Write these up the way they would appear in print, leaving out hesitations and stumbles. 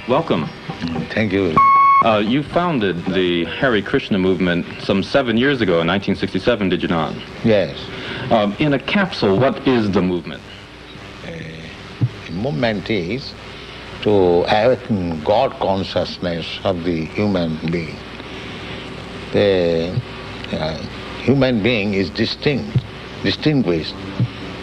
Welcome. Thank you. You founded the Hare Krishna movement some 7 years ago in 1967, did you not? Yes. In a capsule, what is the movement? The movement is to awaken God consciousness of the human being. The human being is distinguished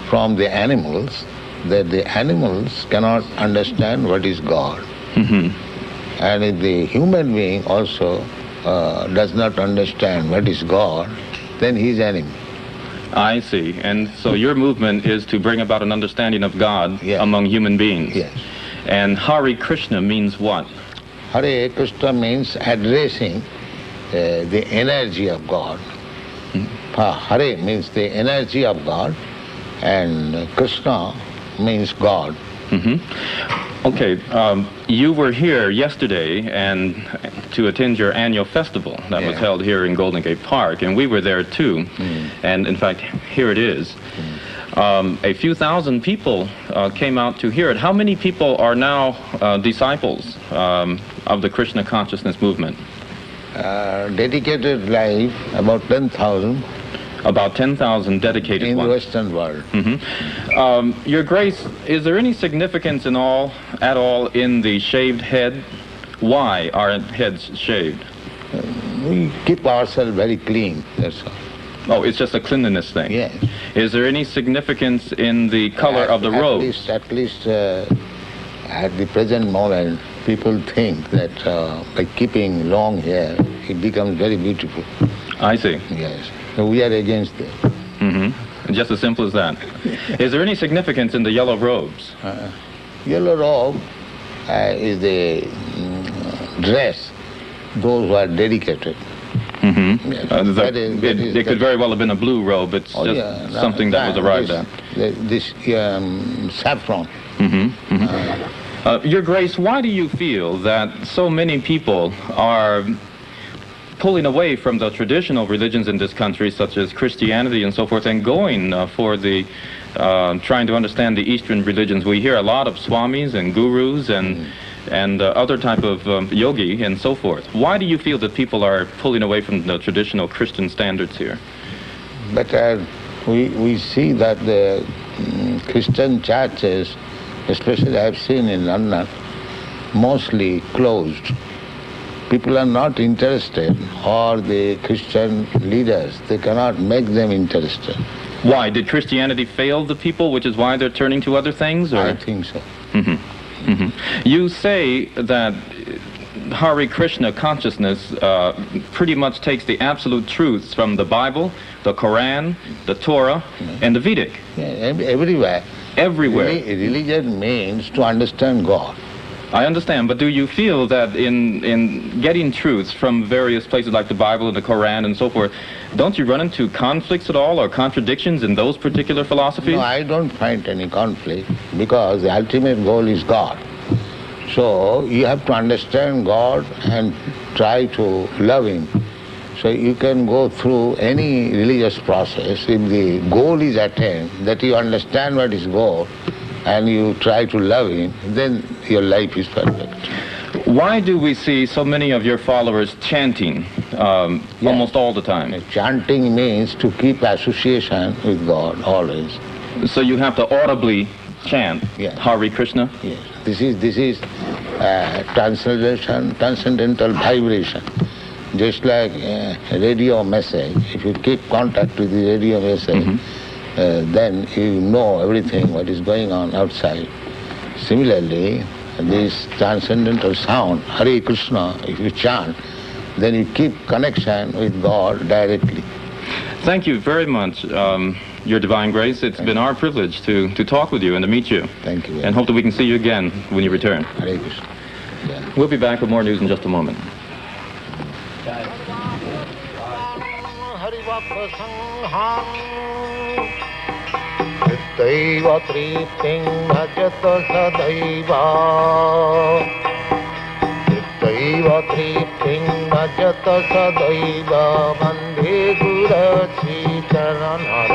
from the animals, that the animals cannot understand what is God. And if the human being also does not understand what is God, then he is enemy. I see. And so your movement is to bring about an understanding of God among human beings. Yes. And Hare Krishna means what? Hare Krishna means addressing the energy of God. Hare means the energy of God, and Krishna means God. Okay, you were here yesterday and to attend your annual festival that was held here in Golden Gate Park, and we were there too. And in fact, here it is. A few thousand people came out to hear it. How many people are now disciples of the Krishna consciousness movement? Dedicated life, about 10,000. About 10,000 dedicated in ones. the Western world. Your Grace, is there any significance at all in the shaved head? Why are heads shaved? We keep ourselves very clean, that's all. Oh, it's just a cleanliness thing? Yes. Is there any significance in the color of the robes? At least at the present moment, people think that by keeping long hair, it becomes very beautiful. I see. Yes. So we are against it. Just as simple as that. Is there any significance in the yellow robes? Yellow robe is the dress, those who are dedicated. Yes. It could very well have been a blue robe. It's just something that was arrived at. This saffron. Your Grace, why do you feel that so many people are pulling away from the traditional religions in this country, such as Christianity and so forth, and going for the trying to understand the Eastern religions? We hear a lot of swamis and gurus and other type of yogi and so forth. Why do you feel that people are pulling away from the traditional Christian standards here? But we see that the Christian churches, especially I have seen in London, mostly closed. People are not interested, or the Christian leaders, they cannot make them interested. Why? Did Christianity fail the people, which is why they're turning to other things? Or? I think so. You say that Hare Krishna consciousness pretty much takes the absolute truths from the Bible, the Quran, the Torah, and the Vedic. Everywhere. Everywhere. Religion means to understand God. I understand, but do you feel that in getting truths from various places like the Bible and the Quran and so forth, don't you run into conflicts at all or contradictions in those particular philosophies? No, I don't find any conflict, because the ultimate goal is God. So you have to understand God and try to love Him. So you can go through any religious process. If the goal is attained, that you understand what is goal, and you try to love Him, then your life is perfect. Why do we see so many of your followers chanting almost all the time? Chanting means to keep association with God always. So you have to audibly chant Hare Krishna? Yes. This is transcendental vibration. Just like a radio message, if you keep contact with the radio message, then you know everything what is going on outside. Similarly, this transcendental sound, Hare Krishna, if you chant, then you keep connection with God directly. Thank you very much, Your Divine Grace. It's been our privilege to talk with you and to meet you. Thank you. And hope that we can see you again when you return. Hare Krishna. Yeah. We'll be back with more news in just a moment. Daiva tripting bhajata sadaiva. Daiva tripting bhajata sadaiva. Vande Guru Charanara.